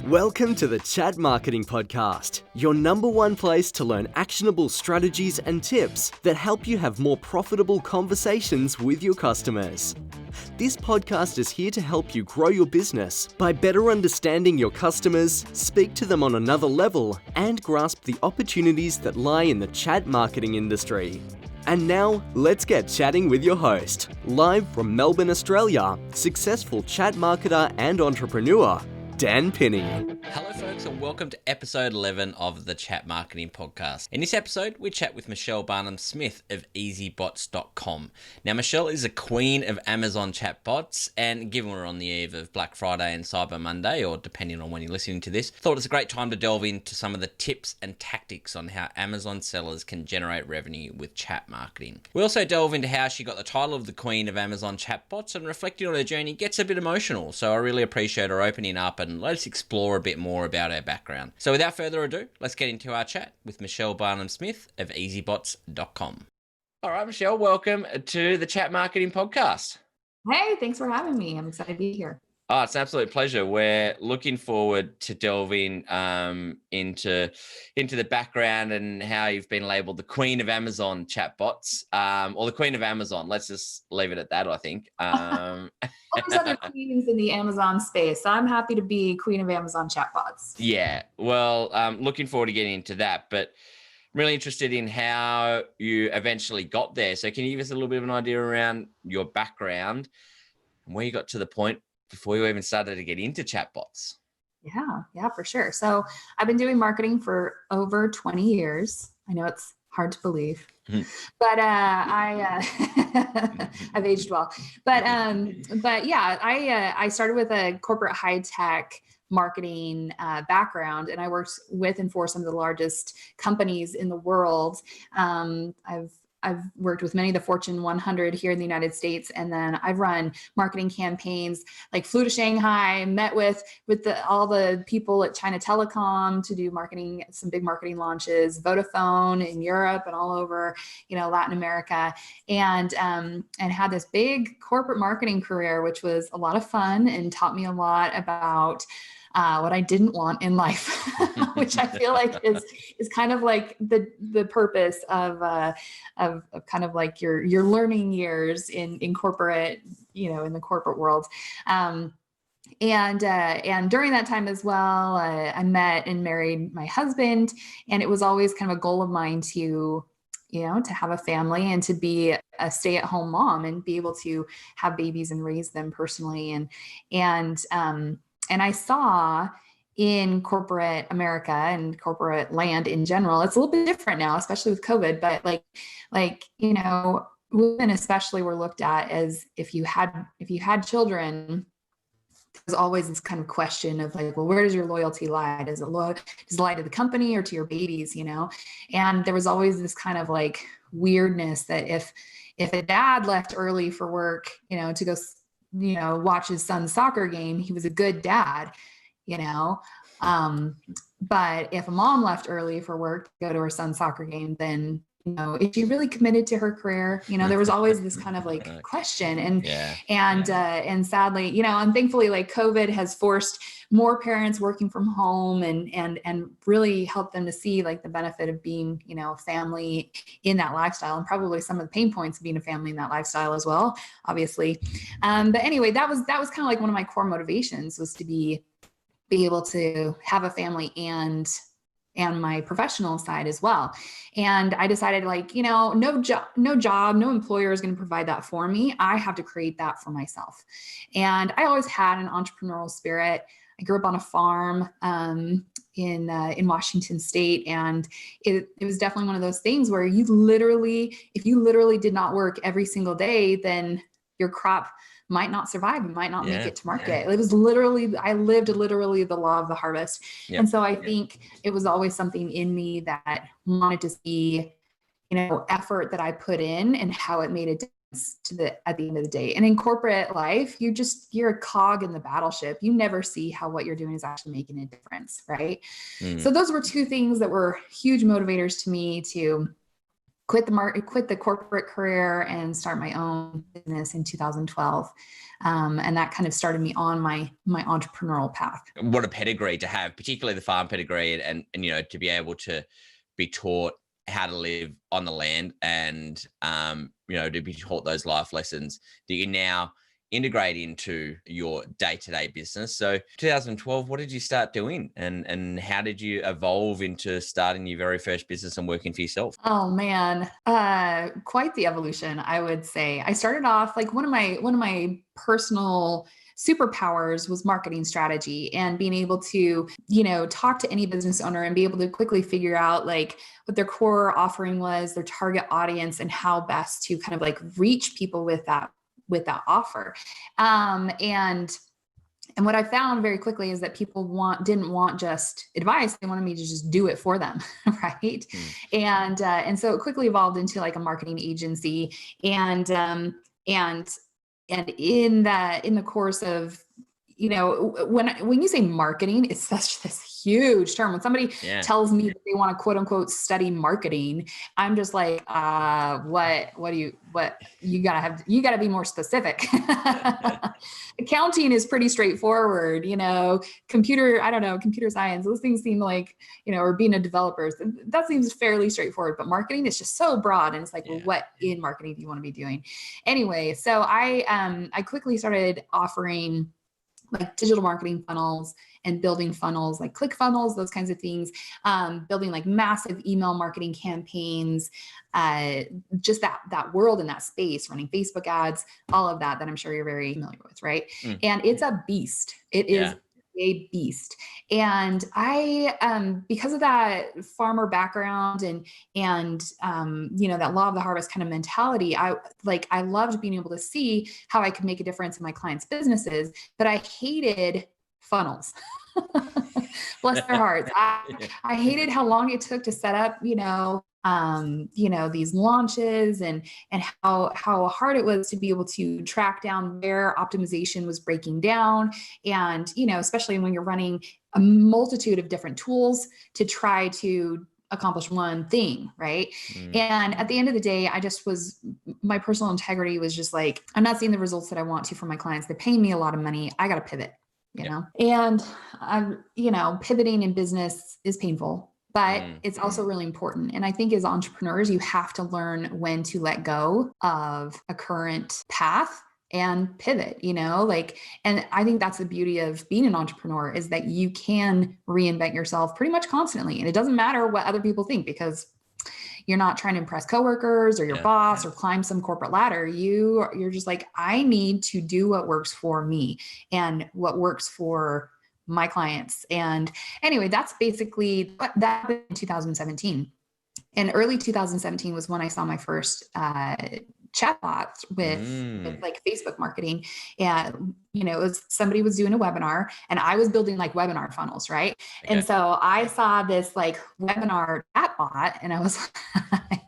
Welcome to the Chat Marketing Podcast, your number one place to learn actionable strategies and tips that help you have more profitable conversations with your customers. This podcast is here to help you grow your business by better understanding your customers, speak to them on another level, and grasp the opportunities that lie in the chat marketing industry. And now, let's get chatting with your host, live from Melbourne, Australia, successful chat marketer and entrepreneur, Dan Pinney. Hello folks and welcome to episode 11 of the Chat Marketing Podcast. In this episode, we chat with Michelle Barnum-Smith of easybots.com. Now Michelle is a queen of Amazon chatbots, and given we're on the eve of Black Friday and Cyber Monday, or depending on when you're listening to this, thought it's a great time to delve into some of the tips and tactics on how Amazon sellers can generate revenue with chat marketing. We also delve into how she got the title of the queen of Amazon chatbots, and reflecting on her journey gets a bit emotional, so I really appreciate her opening up and let's explore a bit more about her background. So without further ado, let's get into our chat with Michelle Barnum-Smith of easybots.com. All right, Michelle, welcome to the Chat Marketing Podcast. Hey, thanks for having me. I'm excited to be here. Oh, it's an absolute pleasure. We're looking forward to delving into the background and how you've been labeled the queen of Amazon chatbots, or the queen of Amazon. Let's just leave it at that, I think. All these other queens in the Amazon space, so I'm happy to be queen of Amazon chatbots. Yeah, well, looking forward to getting into that, but I'm really interested in how you eventually got there. So can you give us a little bit of an idea around your background and where you got to the point before you even started to get into chatbots? Yeah, for sure. So I've been doing marketing for over 20 years. I know it's hard to believe, but I've aged well. But yeah, I started with a corporate high tech marketing background, and I worked with and for some of the largest companies in the world. I've worked with many of the Fortune 100 here in the United States, and then I've run marketing campaigns, like flew to Shanghai, met with all the people at China Telecom to do marketing, some big marketing launches, Vodafone in Europe and all over, Latin America, and had this big corporate marketing career, which was a lot of fun and taught me a lot about what I didn't want in life, which I feel like is kind of like the purpose of kind of like your learning years in corporate, in the corporate world. And during that time as well, I met and married my husband, and it was always kind of a goal of mine to have a family and to be a stay-at-home mom and be able to have babies and raise them personally. And I saw in corporate America and corporate land in general, it's a little bit different now, especially with COVID, but women especially were looked at as if you had children, there's always this kind of question of like, well, where does your loyalty lie? Does it lie to the company or to your babies, And there was always this kind of like weirdness that if a dad left early for work, to go watch his son's soccer game, he was a good dad, but if a mom left early for work to go to her son's soccer game, then, is she really committed to her career? There was always this kind of like question and sadly, and thankfully like COVID has forced more parents working from home and really helped them to see like the benefit of being, a family in that lifestyle, and probably some of the pain points of being a family in that lifestyle as well, obviously. But anyway, that was kind of like one of my core motivations, was to be able to have a family and my professional side as well. And I decided like, no job, no employer is going to provide that for me. I have to create that for myself. And I always had an entrepreneurial spirit. I grew up on a farm in Washington State. And it was definitely one of those things where if you literally did not work every single day, then your crop might not survive and might not make it to market. It was I lived literally the law of the harvest. Yep. And so I think it was always something in me that wanted to see, effort that I put in and how it made a difference at the end of the day. And in corporate life, you're a cog in the battleship. You never see how what you're doing is actually making a difference. Right. So those were two things that were huge motivators to me to quit the corporate career and start my own business in 2012. And that kind of started me on my entrepreneurial path. What a pedigree to have, particularly the farm pedigree, and to be able to be taught how to live on the land, and to be taught those life lessons that you now integrate into your day-to-day business. So 2012, what did you start doing, and how did you evolve into starting your very first business and working for yourself? Oh man, quite the evolution, I would say. I started off like one of my personal superpowers was marketing strategy, and being able to, talk to any business owner and be able to quickly figure out like what their core offering was, their target audience, and how best to kind of like reach people with that offer. And what I found very quickly is that people didn't want just advice; they wanted me to just do it for them, right? And so it quickly evolved into like a marketing agency, and in the course of, when you say marketing, it's such this huge term. When somebody tells me that they want to quote unquote study marketing, I'm just like, you gotta be more specific. Accounting is pretty straightforward, computer science, those things seem like, or being a developer, that seems fairly straightforward, but marketing is just so broad. And it's like, well, what in marketing do you want to be doing? Anyway, so I quickly started offering like digital marketing funnels and building funnels like ClickFunnels, those kinds of things, building like massive email marketing campaigns, just that world in that space, running Facebook ads, all of that I'm sure you're very familiar with, right? And it's a beast. It is a beast. And I, because of that farmer background and that law of the harvest kind of mentality, I loved being able to see how I could make a difference in my clients' businesses, but I hated funnels. Bless their hearts. I hated how long it took to set up, these launches, and how hard it was to be able to track down where optimization was breaking down. And, especially when you're running a multitude of different tools to try to accomplish one thing, right? And at the end of the day, my personal integrity was just like, I'm not seeing the results that I want to for my clients. They're paying me a lot of money. I got to pivot, and I'm, pivoting in business is painful, but it's also really important. And I think as entrepreneurs, you have to learn when to let go of a current path and pivot, and I think that's the beauty of being an entrepreneur, is that you can reinvent yourself pretty much constantly. And it doesn't matter what other people think, because you're not trying to impress coworkers or your boss or climb some corporate ladder. You're just like, I need to do what works for me and what works for my clients. And anyway, that's basically that in 2017. And early 2017 was when I saw my first chatbot with like Facebook marketing. And, it was somebody was doing a webinar, and I was building like webinar funnels, right? Okay. And so I saw this like webinar chatbot, and I was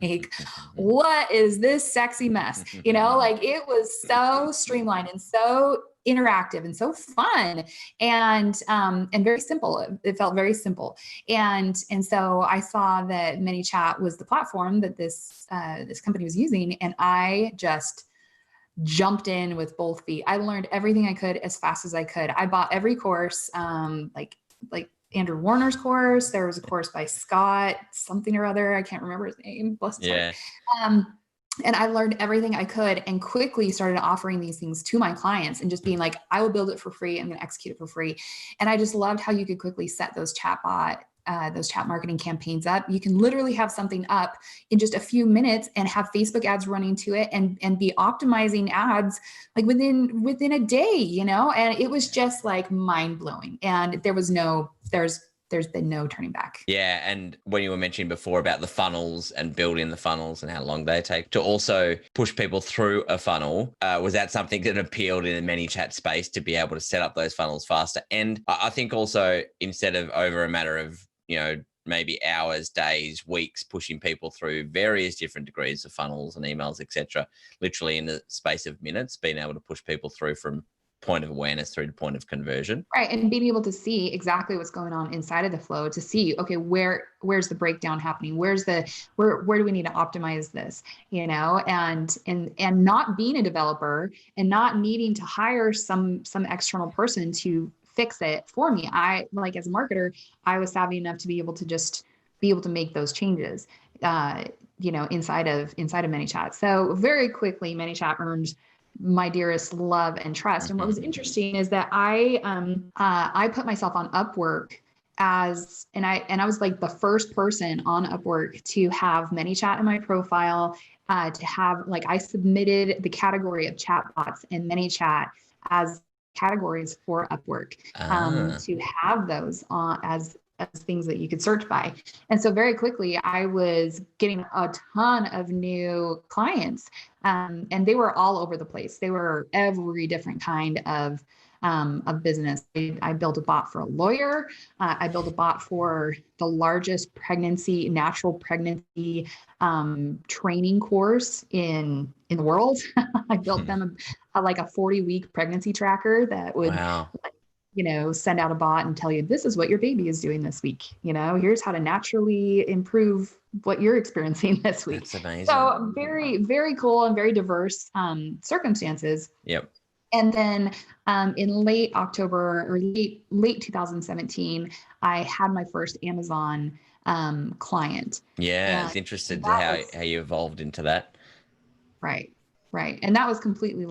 like, what is this sexy mess? Like it was so streamlined and so interactive and so fun, and very simple. It felt very simple. And so I saw that ManyChat was the platform that this company was using, and I just jumped in with both feet. I learned everything I could as fast as I could. I bought every course, like Andrew Warner's course. There was a course by Scott something or other. I can't remember his name. Bless his heart. And I learned everything I could, and quickly started offering these things to my clients and just being like, I will build it for free. I'm going to execute it for free. And I just loved how you could quickly set those chat marketing campaigns up. You can literally have something up in just a few minutes and have Facebook ads running to it, and be optimizing ads like within a day, and it was just like mind blowing. And there's been no turning back. Yeah. And when you were mentioning before about the funnels and building the funnels and how long they take to also push people through a funnel, was that something that appealed in the ManyChat space, to be able to set up those funnels faster? And I think also, instead of over a matter of, maybe hours, days, weeks, pushing people through various different degrees of funnels and emails, etc., literally in the space of minutes, being able to push people through from point of awareness through to point of conversion. Right. And being able to see exactly what's going on inside of the flow to see, okay, where's the breakdown happening? Where do we need to optimize this? And not being a developer and not needing to hire some external person to fix it for me. I, like, as a marketer, I was savvy enough to be able to make those changes, inside of ManyChat. So very quickly, ManyChat earned my dearest love and trust. And what was interesting is that I put myself on Upwork and I was like the first person on Upwork to have ManyChat in my profile, to have, like, I submitted the category of chatbots and ManyChat as categories for Upwork, to have those as things that you could search by. And so very quickly, I was getting a ton of new clients, and they were all over the place. They were every different kind of business. I built a bot for a lawyer. I built a bot for the largest natural pregnancy training course in the world. I built them like a 40-week pregnancy tracker that would, send out a bot and tell you, this is what your baby is doing this week. Here's how to naturally improve what you're experiencing this week. That's amazing. So very, very cool and very diverse circumstances. Yep. And then in late October or late 2017, I had my first Amazon client. Yeah, I was interested to how you evolved into that. Right. And that was completely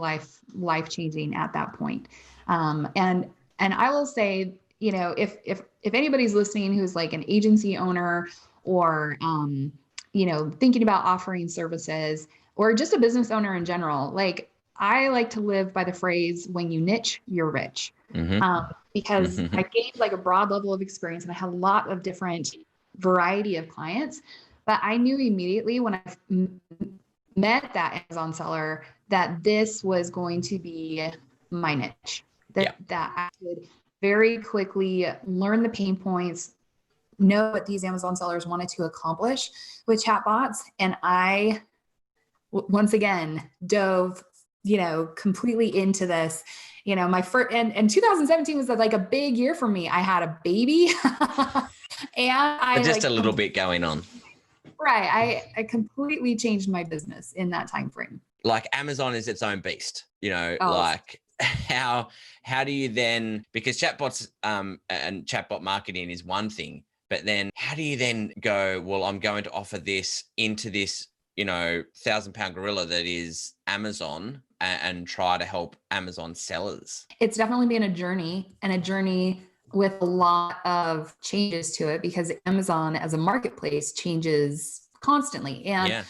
life-changing at that point. And I will say, if anybody's listening who's like an agency owner or, thinking about offering services, or just a business owner in general, like, I like to live by the phrase, when you niche, you're rich. Because I gained like a broad level of experience and I had a lot of different variety of clients, but I knew immediately when I met that Amazon seller that this was going to be my niche, that I would very quickly learn the pain points, know what these Amazon sellers wanted to accomplish with chatbots. And I, once again, dove completely into this. My first, and 2017 was like a big year for me. I had a baby and just a little bit going on. Right. I completely changed my business in that time frame. Like, Amazon is its own beast, like how do you then, because chatbots and chatbot marketing is one thing, but then how do you then go, well, I'm going to offer this into this, 1,000-pound gorilla that is Amazon, and try to help Amazon sellers? It's definitely been a journey with a lot of changes to it, because Amazon as a marketplace changes constantly. And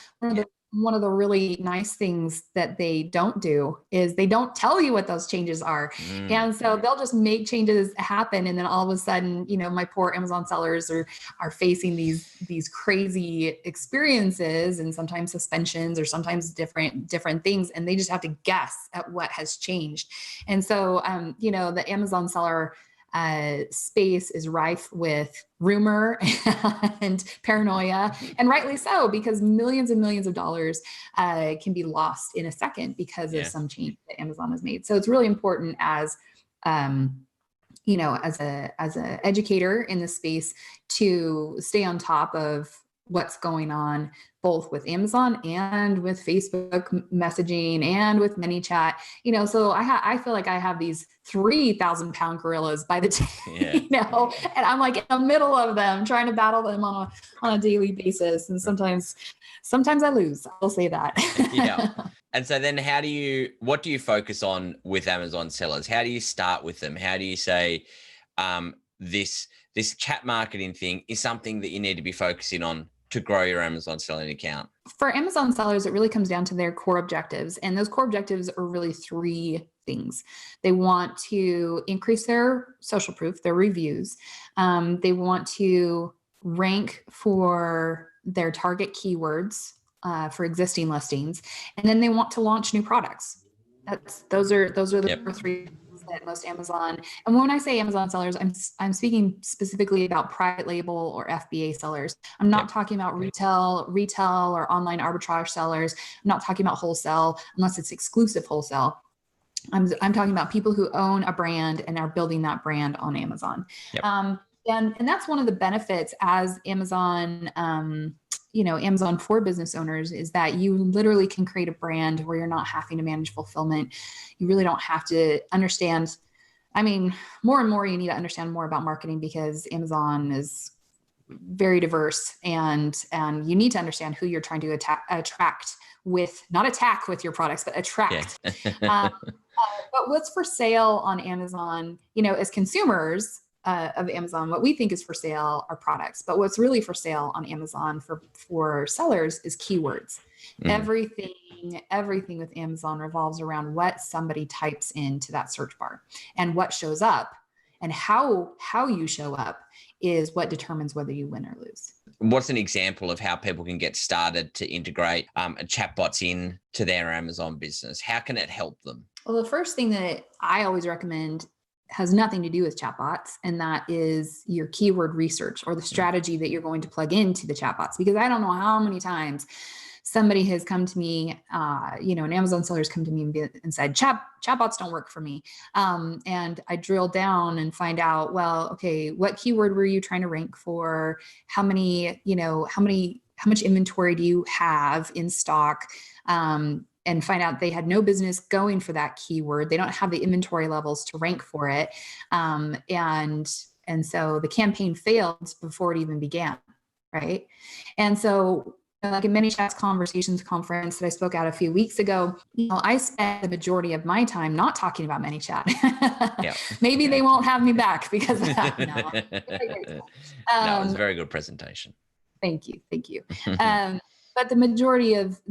one of the really nice things that they don't do is they don't tell you what those changes are. And so they'll just make changes happen. And then all of a sudden, my poor Amazon sellers are facing these crazy experiences, and sometimes suspensions, or sometimes different things. And they just have to guess at what has changed. And so, the Amazon seller space is rife with rumor and paranoia, and rightly so, because millions and millions of dollars can be lost in a second because of some change that Amazon has made. So it's really important as as a educator in the space to stay on top of what's going on, both with Amazon and with Facebook messaging and with ManyChat. So I feel like I have these 3,000-pound gorillas by the day, and I'm like in the middle of them, trying to battle them on a daily basis. And sometimes I lose. I'll say that. Yeah. And so then what do you focus on with Amazon sellers? How do you start with them? How do you say, this chat marketing thing is something that you need to be focusing on to grow your Amazon selling account? For Amazon sellers, it really comes down to their core objectives. And those core objectives are really three things. They want to increase their social proof, their reviews. They want to rank for their target keywords for existing listings. And then they want to launch new products. Those are the three things that most Amazon, and when I say Amazon sellers, I'm speaking specifically about private label or FBA sellers. I'm not talking about retail or online arbitrage sellers. I'm not talking about wholesale unless it's exclusive wholesale. I'm talking about people who own a brand and are building that brand on Amazon. Yep. And that's one of the benefits as Amazon, Amazon for business owners, is that you literally can create a brand where you're not having to manage fulfillment. You really don't have to understand. I mean, more and more you need to understand more about marketing, because Amazon is very diverse, and you need to understand who you're trying to attract with, not attack with your products, but attract. Yeah. But what's for sale on Amazon, as consumers of Amazon, what we think is for sale are products. But what's really for sale on Amazon for sellers is keywords. Everything with Amazon revolves around what somebody types into that search bar, and what shows up, and how you show up is what determines whether you win or lose. What's an example of how people can get started to integrate chatbots in to their Amazon business? How can it help them? Well, the first thing that I always recommend has nothing to do with chatbots, and that is your keyword research, or the strategy that you're going to plug into the chatbots. Because I don't know how many times somebody has come to me, an Amazon seller's come to me and said, chatbots don't work for me. And I drill down and find out, well, okay, what keyword were you trying to rank for? How much inventory do you have in stock? And find out they had no business going for that keyword. They don't have the inventory levels to rank for it. And so the campaign failed before it even began, right? And so, like in ManyChat's Conversations conference that I spoke at a few weeks ago, I spent the majority of my time not talking about ManyChat. Yeah. Maybe they won't have me back because of that. No, that was a very good presentation. Thank you. But the majority of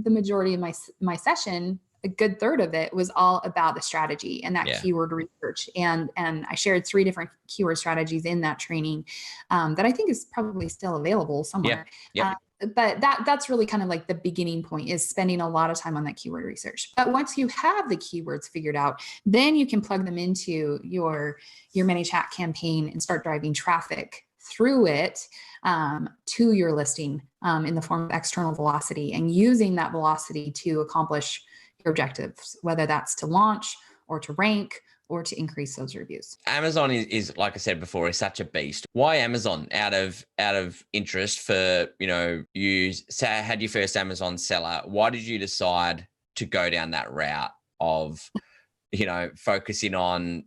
my session, a good third of it, was all about the strategy and that keyword research. And I shared 3 different keyword strategies in that training that I think is probably still available somewhere. Yeah. But that's really kind of like the beginning point, is spending a lot of time on that keyword research. But once you have the keywords figured out, then you can plug them into your ManyChat campaign and start driving traffic through it to your listing in the form of external velocity, and using that velocity to accomplish your objectives, whether that's to launch or to rank or to increase those reviews. Amazon is, like I said before, is such a beast. Why Amazon? Out of interest for, you had your first Amazon seller. Why did you decide to go down that route of, focusing on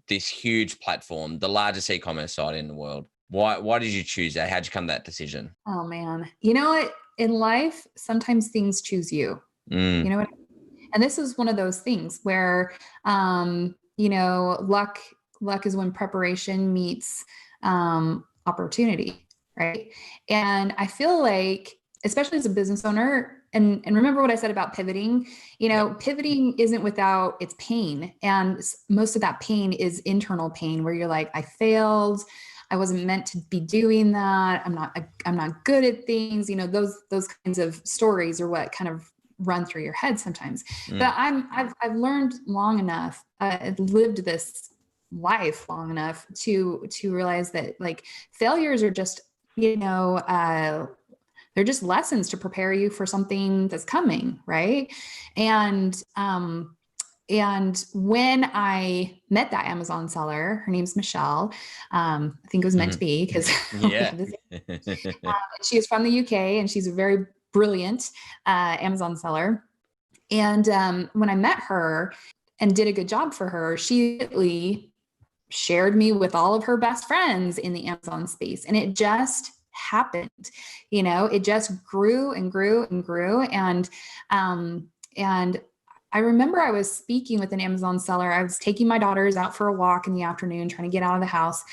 this huge platform, the largest e-commerce site in the world? Why did you choose that? How'd you come to that decision? Oh man. You know what? In life, sometimes things choose you. You know what? And this is one of those things where, luck is when preparation meets opportunity, right? And I feel like, especially as a business owner, and remember what I said about pivoting, pivoting isn't without its pain. And most of that pain is internal pain, where you're like, I failed. I wasn't meant to be doing that. I'm not good at things. Those kinds of stories are what kind of run through your head sometimes. But I've learned long enough, I've lived this life long enough to realize that, like, failures are just, they're just lessons to prepare you for something that's coming, right? And when I met that Amazon seller, her name's Michelle. I think it was meant to be, because she is from the UK, and she's a very brilliant Amazon seller. And when I met her and did a good job for her, she immediately shared me with all of her best friends in the Amazon space. And it just happened, it just grew and grew and grew. And I remember I was speaking with an Amazon seller. I was taking my daughters out for a walk in the afternoon, trying to get out of the house.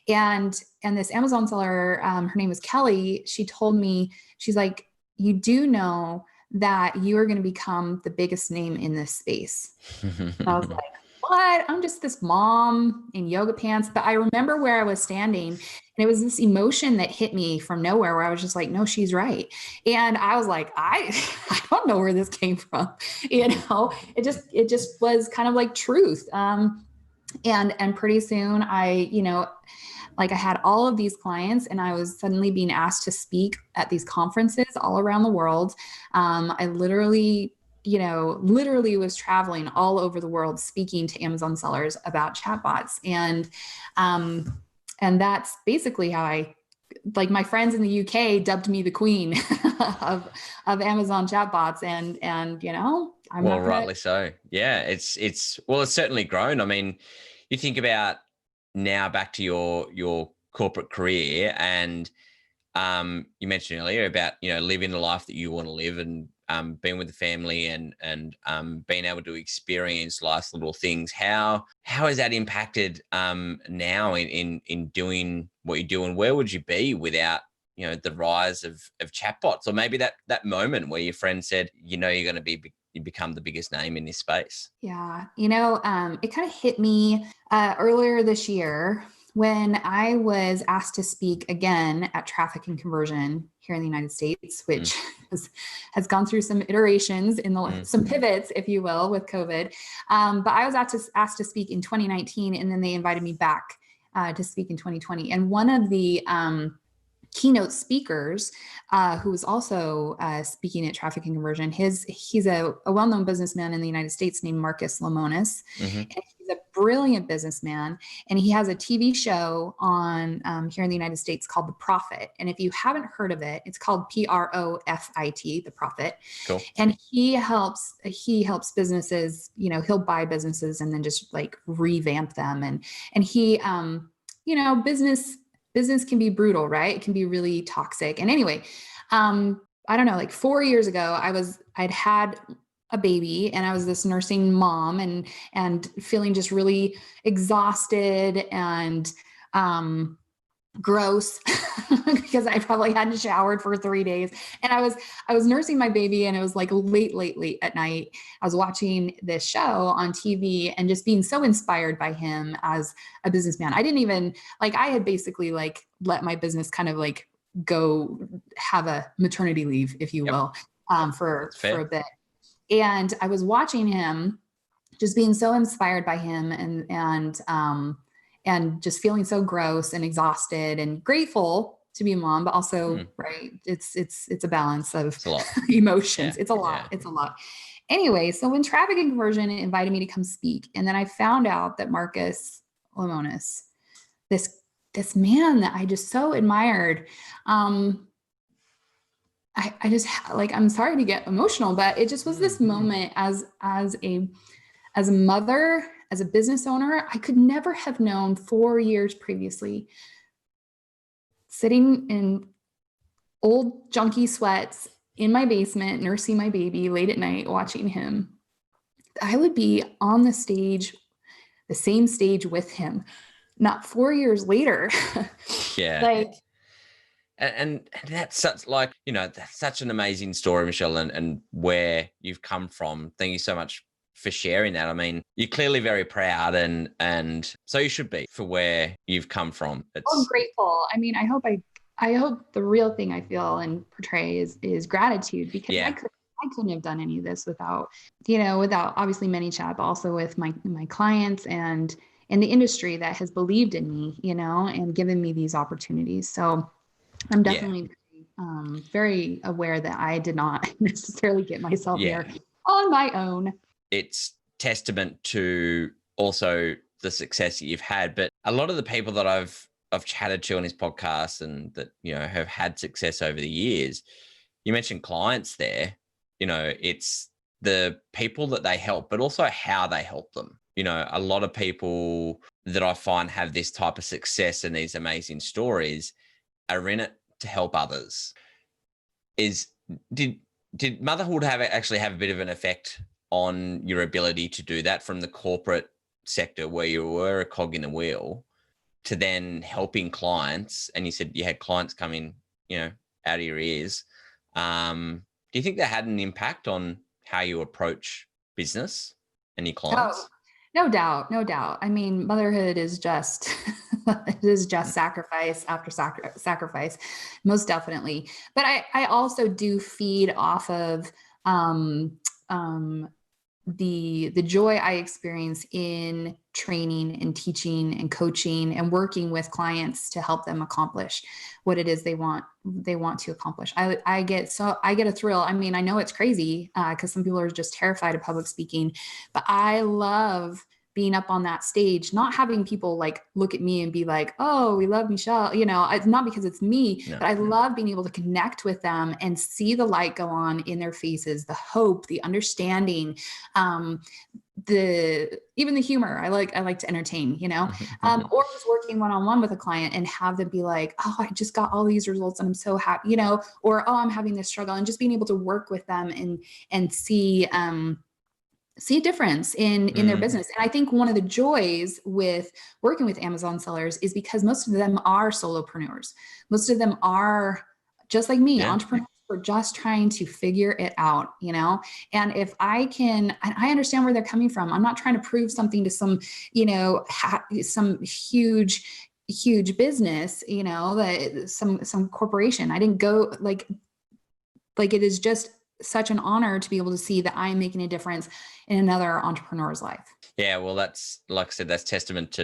And this Amazon seller, her name was Kelly. She told me, she's like, you do know that you are going to become the biggest name in this space. And I was like, what? I'm just this mom in yoga pants. But I remember where I was standing, and it was this emotion that hit me from nowhere, where I was just like, no, she's right. And I was like, I don't know where this came from. It just was kind of like truth. And pretty soon I had all of these clients, and I was suddenly being asked to speak at these conferences all around the world. I literally literally was traveling all over the world speaking to Amazon sellers about chatbots. And that's basically how like my friends in the UK dubbed me the queen of Amazon chatbots. And I'm well, rightly so. Yeah, it's certainly grown. I mean, you think about now back to your corporate career, and you mentioned earlier about living the life that you want to live, and being with the family, and being able to experience life's little things. How has that impacted now in doing what you do, and where would you be without the rise of chatbots, or maybe that moment where your friend said you're going to you become the biggest name in this space? Yeah, it kind of hit me earlier this year when I was asked to speak again at Traffic and Conversion here in the United States, which has gone through some iterations some pivots, if you will, with COVID. But I was asked to speak in 2019, and then they invited me back to speak in 2020. And one of the keynote speakers, who was also speaking at Traffic and Conversion. He's a well-known businessman in the United States named Marcus Lemonis. And he's a brilliant businessman, and he has a TV show on here in the United States called The Profit. And if you haven't heard of it, it's called PROFIT, The Profit. Cool. And he helps businesses. He'll buy businesses and then just like revamp them. And he, business can be brutal, right? It can be really toxic. And anyway, I don't know, like 4 years ago, I'd had a baby, and I was this nursing mom, and feeling just really exhausted and gross because I probably hadn't showered for 3 days. And I was nursing my baby, and it was like late at night. I was watching this show on TV and just being so inspired by him as a businessman. I didn't even I had basically let my business kind of go have a maternity leave, if you will, for a bit. And I was watching him, just being so inspired by him, and just feeling so gross and exhausted and grateful to be a mom, but also, right, it's a balance of emotions. Yeah. It's a lot. Yeah. It's a lot. Anyway, so when Traffic and Conversion invited me to come speak, and then I found out that Marcus Lemonis, this man that I just so admired, I just I'm sorry to get emotional, but it just was this moment as a mother, as a business owner. I could never have known 4 years previously, sitting in old junky sweats in my basement, nursing my baby late at night, watching him, I would be on the same stage with him, not 4 years later. Yeah. And that's such that's such an amazing story, Michelle, and where you've come from. Thank you so much for sharing that. I mean, you're clearly very proud, and so you should be for where you've come from. I'm grateful. I mean, I hope the real thing I feel and portray is gratitude, because I couldn't have done any of this without obviously ManyChat, but also with my clients and in the industry that has believed in me, and given me these opportunities. So I'm definitely very aware that I did not necessarily get myself here on my own. It's testament to also the success that you've had. But a lot of the people that I've chatted to on this podcast, and that, have had success over the years, you mentioned clients there, it's the people that they help, but also how they help them. A lot of people that I find have this type of success and these amazing stories are in it to help others. Did motherhood actually have a bit of an effect on your ability to do that, from the corporate sector where you were a cog in the wheel to then helping clients? And you said you had clients coming, out of your ears. Do you think that had an impact on how you approach business and your clients? Oh, no doubt. I mean, motherhood is just sacrifice after sacrifice, most definitely. But I also do feed off of the joy I experience in training and teaching and coaching and working with clients to help them accomplish what it is they want to accomplish. I get a thrill. I mean, I know it's crazy because some people are just terrified of public speaking, but I love being up on that stage, not having people like look at me and be like, oh, we love Michelle. It's not because it's me, but I love being able to connect with them and see the light go on in their faces, the hope, the understanding, even the humor. I like to entertain, or just working one-on-one with a client and have them be like, oh, I just got all these results and I'm so happy, or, oh, I'm having this struggle, and just being able to work with them and see a difference in their business. And I think one of the joys with working with Amazon sellers is because most of them are solopreneurs. Most of them are just like me, entrepreneurs who are just trying to figure it out, and if I understand where they're coming from. I'm not trying to prove something to some, some huge business, that some corporation. I didn't go like it is just such an honor to be able to see that I'm making a difference in another entrepreneur's life. Yeah, well, that's, like I said, that's testament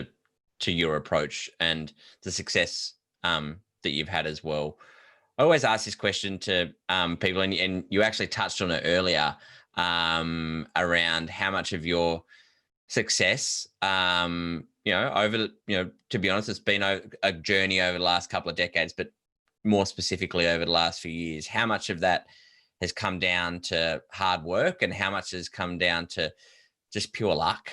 to your approach and the success that you've had as well. I always ask this question to people, and you actually touched on it earlier, around how much of your success, to be honest, it's been a journey over the last couple of decades, but more specifically over the last few years. How much of that has come down to hard work, and how much has come down to just pure luck?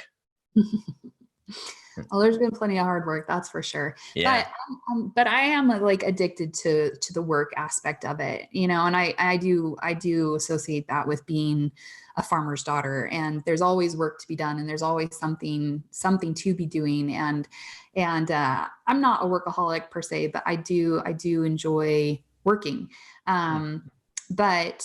Well, there's been plenty of hard work, that's for sure. Yeah. But I am like addicted to the work aspect of it, and I do associate that with being a farmer's daughter, and there's always work to be done, and there's always something to be doing. And I'm not a workaholic per se, but I do enjoy working. But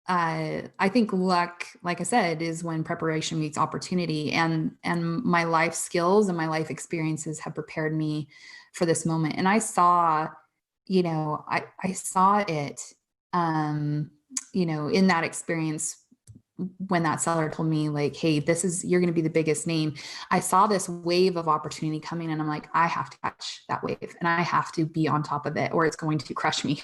I think luck, like I said, is when preparation meets opportunity, and my life skills and my life experiences have prepared me for this moment. And I saw, I saw it, in that experience when that seller told me like, hey, you're going to be the biggest name. I saw this wave of opportunity coming, and I'm like, I have to catch that wave, and I have to be on top of it, or it's going to crush me.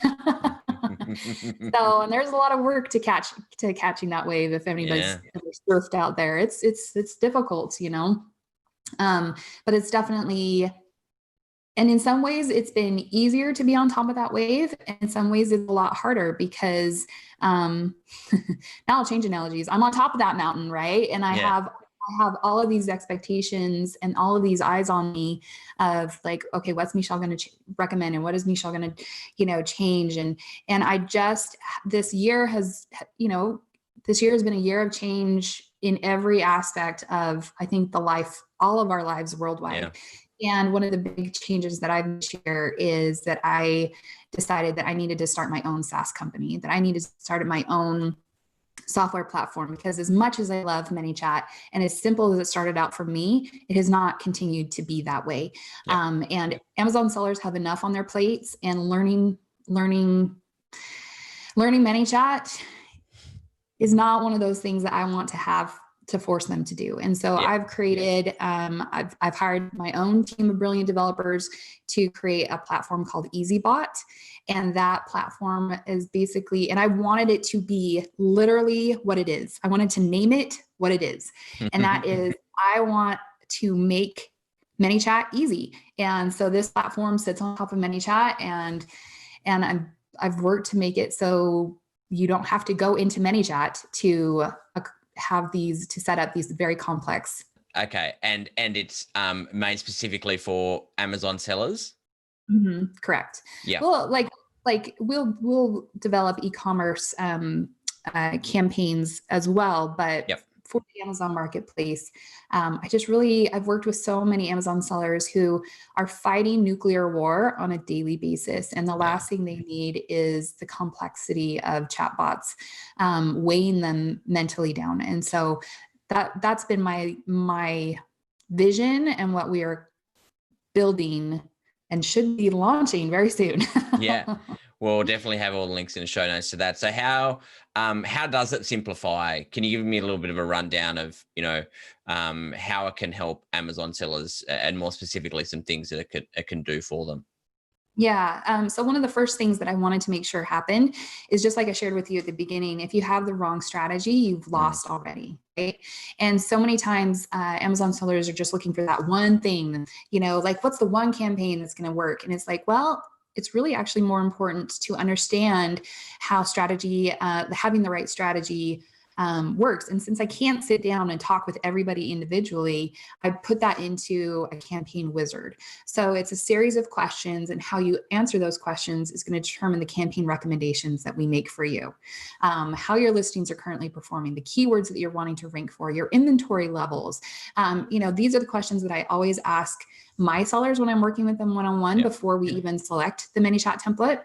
So, and there's a lot of work to catching that wave. If anybody's ever surfed out there, it's difficult, but it's definitely, and in some ways it's been easier to be on top of that wave. And in some ways it's a lot harder because, now I'll change analogies. I'm on top of that mountain, right? And I have all of these expectations and all of these eyes on me of like, okay, what's Michelle going to recommend? And what is Michelle going to, change? And I just, this year has been a year of change in every aspect of, I think, all of our lives worldwide. Yeah. And one of the big changes that I've shared is that I decided that I needed to start my own SaaS company, that I needed to start my own software platform, because as much as I love ManyChat and as simple as it started out for me, it has not continued to be that way. And Amazon sellers have enough on their plates, and learning ManyChat is not one of those things that I want to have to force them to do. And so I've created, I've hired my own team of brilliant developers to create a platform called EasyBot. And that platform is basically, and I wanted it to be literally what it is. I wanted to name it what it is. And that is, I want to make ManyChat easy. And so this platform sits on top of ManyChat, and I've worked to make it so you don't have to go into ManyChat to set up these very complex. Okay. And it's made specifically for Amazon sellers? Mm-hmm. Correct. Yeah. Well, like we'll develop e-commerce campaigns as well, but for the Amazon marketplace, I've worked with so many Amazon sellers who are fighting nuclear war on a daily basis. And the last thing they need is the complexity of chatbots weighing them mentally down. And so that's been my vision, and what we are building and should be launching very soon. Yeah. We'll definitely have all the links in the show notes to that. So how does it simplify? Can you give me a little bit of a rundown of, how it can help Amazon sellers, and more specifically some things that it can do for them? Yeah. So one of the first things that I wanted to make sure happened is, just like I shared with you at the beginning, if you have the wrong strategy, you've lost already. Right. And so many times Amazon sellers are just looking for that one thing, like what's the one campaign that's going to work? And it's like, well, it's really actually more important to understand how having the right strategy works. And since I can't sit down and talk with everybody individually, I put that into a campaign wizard. So it's a series of questions, and how you answer those questions is going to determine the campaign recommendations that we make for you, how your listings are currently performing, the keywords that you're wanting to rank for, your inventory levels. These are the questions that I always ask my sellers when I'm working with them one-on-one before we even select the ManyChat template.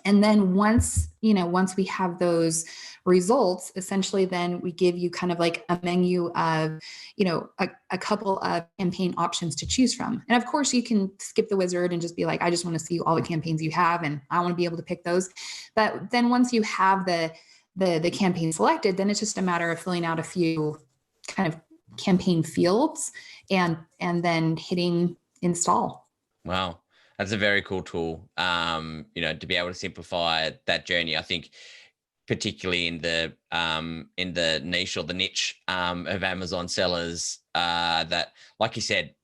And then once we have those results, essentially, then we give you kind of like a menu of, a couple of campaign options to choose from. And of course you can skip the wizard and just be like, I just want to see all the campaigns you have, and I want to be able to pick those. But then once you have the campaign selected, then it's just a matter of filling out a few kind of campaign fields and then hitting install. Wow. That's a very cool tool, to be able to simplify that journey. I think particularly in the niche or the niche of Amazon sellers, that, like you said,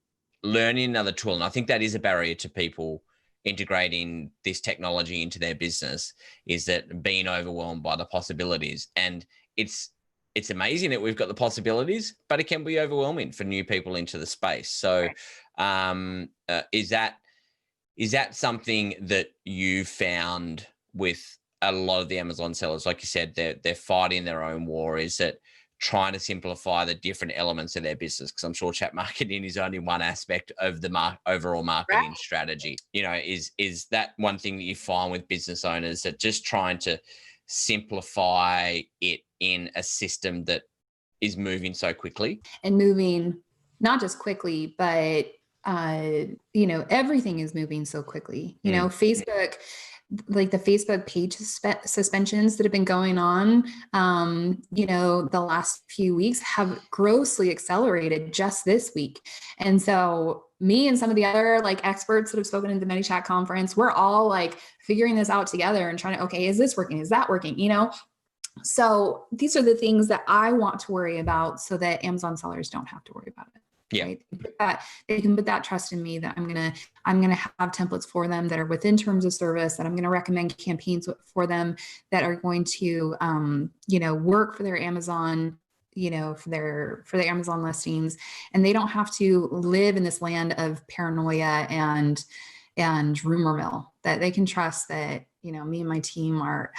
learning another tool. And I think that is a barrier to people integrating this technology into their business, is that being overwhelmed by the possibilities. And it's amazing that we've got the possibilities, but it can be overwhelming for new people into the space. So is that something that you found with a lot of the Amazon sellers? Like you said, they're fighting their own war. Is it trying to simplify the different elements of their business? Because I'm sure chat marketing is only one aspect of the overall marketing strategy. Is that one thing that you find with business owners, that just trying to simplify it in a system that is moving so quickly? And moving not just quickly, but everything is moving so quickly. Facebook, like the Facebook page suspensions that have been going on, the last few weeks have grossly accelerated just this week. And so me and some of the other experts that have spoken at the ManyChat conference, we're all figuring this out together and trying to, okay, is this working? Is that working? So these are the things that I want to worry about, so that Amazon sellers don't have to worry about it. Yeah. Right? They can put that trust in me that I'm gonna have templates for them that are within terms of service, that I'm gonna recommend campaigns for them that are going to work for their Amazon, for their Amazon listings, and they don't have to live in this land of paranoia and rumor mill. That they can trust that me and my team are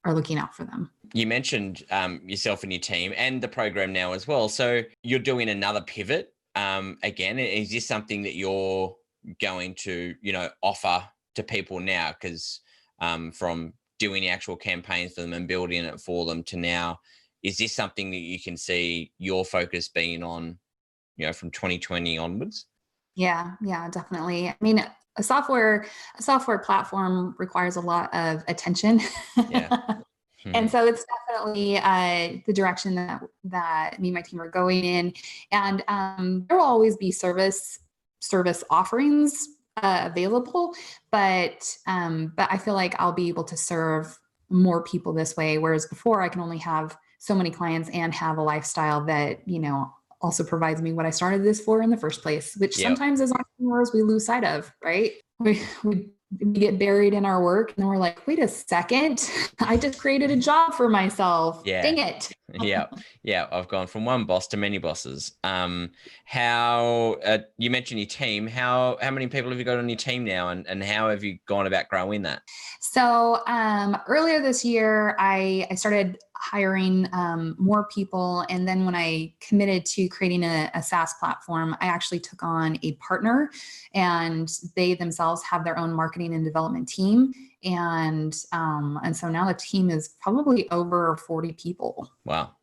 looking out for them. You mentioned yourself and your team and the program now as well. So you're doing another pivot. Again, is this something that you're going to, offer to people now? Because from doing the actual campaigns for them and building it for them to now, is this something that you can see your focus being on, from 2020 onwards? Yeah, definitely. I mean, a software platform requires a lot of attention. Yeah. And so it's definitely the direction that me and my team are going in. And there will always be service offerings available, but I feel like I'll be able to serve more people this way. Whereas before, I can only have so many clients and have a lifestyle that also provides me what I started this for in the first place, which sometimes as entrepreneurs we lose sight of, right? We get buried in our work, and then we're like, wait a second, I just created a job for myself. Yeah. Dang it. Yeah. I've gone from one boss to many bosses. How you mentioned your team. How many people have you got on your team now, and how have you gone about growing that? So earlier this year, I started hiring more people. And then when I committed to creating a SaaS platform, I actually took on a partner, and they themselves have their own marketing and development team. And so now the team is probably over 40 people. Wow.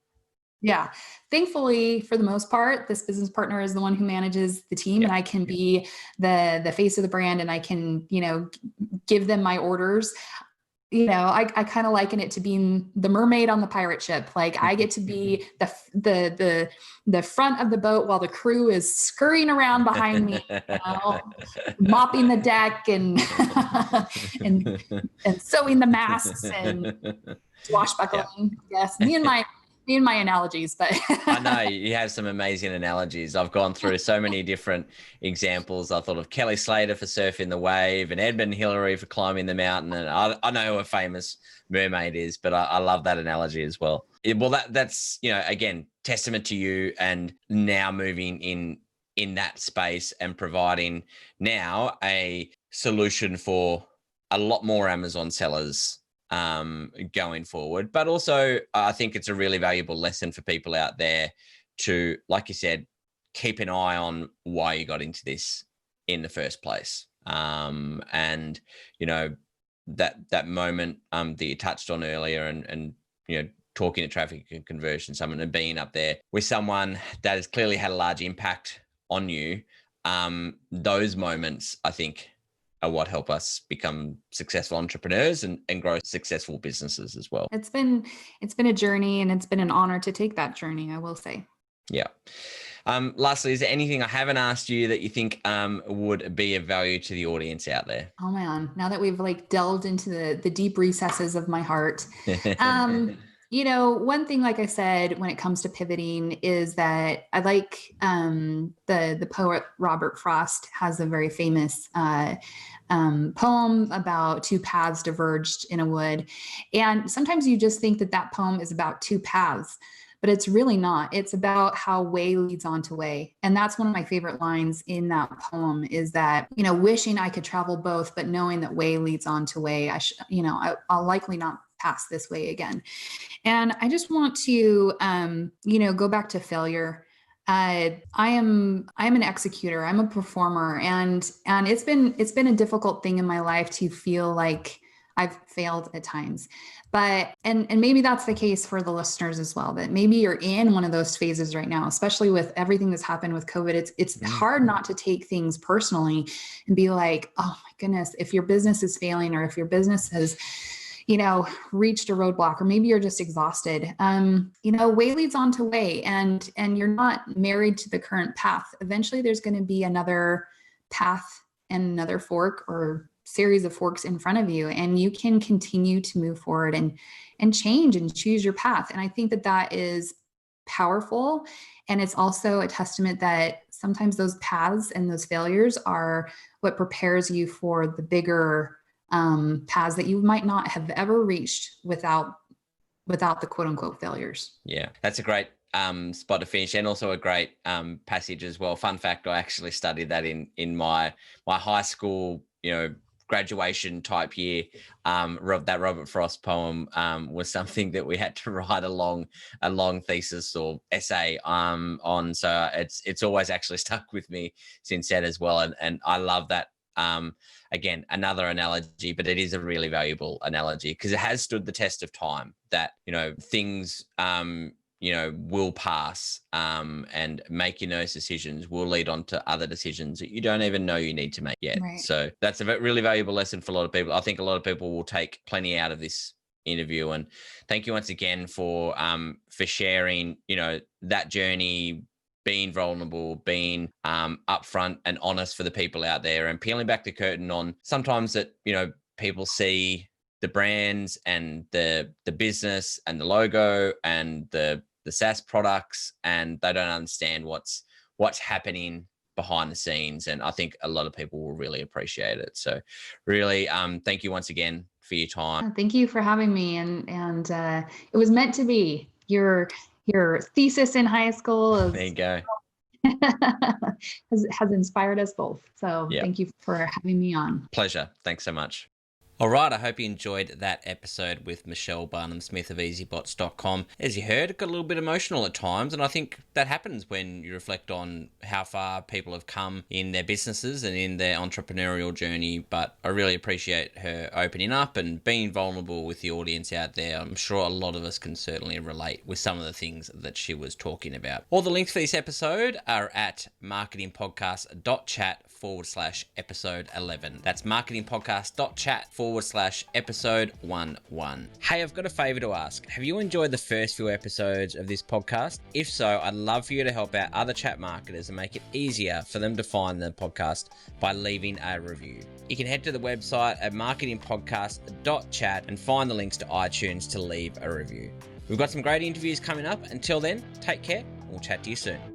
Yeah. Thankfully, for the most part, this business partner is the one who manages the team, and I can be the face of the brand, and I can, give them my orders. I kind of liken it to being the mermaid on the pirate ship. Like I get to be the front of the boat while the crew is scurrying around behind me, mopping the deck and and sewing the masts and swashbuckling. Yes, me and my analogies, but I know you have some amazing analogies. I've gone through so many different examples. I thought of Kelly Slater for surfing the wave and Edmund Hillary for climbing the mountain. And I know who a famous mermaid is, but I love that analogy as well. That's, again, testament to you and now moving in that space and providing now a solution for a lot more Amazon sellers going forward. But also I think it's a really valuable lesson for people out there to, like you said, keep an eye on why you got into this in the first place. And that moment that you touched on earlier and talking to traffic and conversion, someone and being up there with someone that has clearly had a large impact on you, those moments I think are what help us become successful entrepreneurs and grow successful businesses as well. It's been a journey, and it's been an honor to take that journey, I will say. Yeah. Lastly, is there anything I haven't asked you that you think would be of value to the audience out there? Oh man, now that we've delved into the deep recesses of my heart. One thing, like I said, when it comes to pivoting is that I like the poet Robert Frost has a very famous poem about two paths diverged in a wood. And sometimes you just think that poem is about two paths, but it's really not. It's about how way leads on to way. And that's one of my favorite lines in that poem is that, wishing I could travel both, but knowing that way leads on to way, I'll likely not pass this way again. And I just want to, go back to failure. I am an executor. I'm a performer, and it's been a difficult thing in my life to feel like I've failed at times. But and maybe that's the case for the listeners as well, that maybe you're in one of those phases right now, especially with everything that's happened with COVID. It's hard not to take things personally and be like, oh my goodness, if your business is failing or if your business has reached a roadblock, or maybe you're just exhausted. Way leads on to way, and you're not married to the current path. Eventually there's going to be another path and another fork or series of forks in front of you, and you can continue to move forward and change and choose your path. And I think that is powerful. And it's also a testament that sometimes those paths and those failures are what prepares you for the bigger paths that you might not have ever reached without the quote unquote failures. Yeah, that's a great spot to finish, and also a great passage as well. Fun fact, I actually studied that in my high school, graduation type year. That Robert Frost poem was something that we had to write a long thesis or essay on. So it's always actually stuck with me since then as well. And I love that. Again, another analogy, but it is a really valuable analogy because it has stood the test of time that, things, will pass, and making those decisions will lead on to other decisions that you don't even know you need to make yet. Right. So that's a really valuable lesson for a lot of people. I think a lot of people will take plenty out of this interview, and thank you once again for sharing, that journey, being vulnerable, being upfront and honest for the people out there, and peeling back the curtain on sometimes that, people see the brands and the business and the logo and the SaaS products, and they don't understand what's happening behind the scenes. And I think a lot of people will really appreciate it. So really, thank you once again for your time. Thank you for having me. And it was meant to be. Your thesis in high school there you go. has inspired us both. So Thank you for having me on. Pleasure. Thanks so much. All right, I hope you enjoyed that episode with Michelle Barnum-Smith of easybots.com. As you heard, it got a little bit emotional at times, and I think that happens when you reflect on how far people have come in their businesses and in their entrepreneurial journey. But I really appreciate her opening up and being vulnerable with the audience out there. I'm sure a lot of us can certainly relate with some of the things that she was talking about. All the links for this episode are at marketingpodcast.chat/episode 11. That's marketingpodcast.chat/episode chat.marketing.com/episode 11. Hey, I've got a favor to ask. Have you enjoyed the first few episodes of this podcast? If so, I'd love for you to help out other chat marketers and make it easier for them to find the podcast by leaving a review. You can head to the website at marketingpodcast.chat and find the links to iTunes to leave a review. We've got some great interviews coming up. Until then, take care. We'll chat to you soon.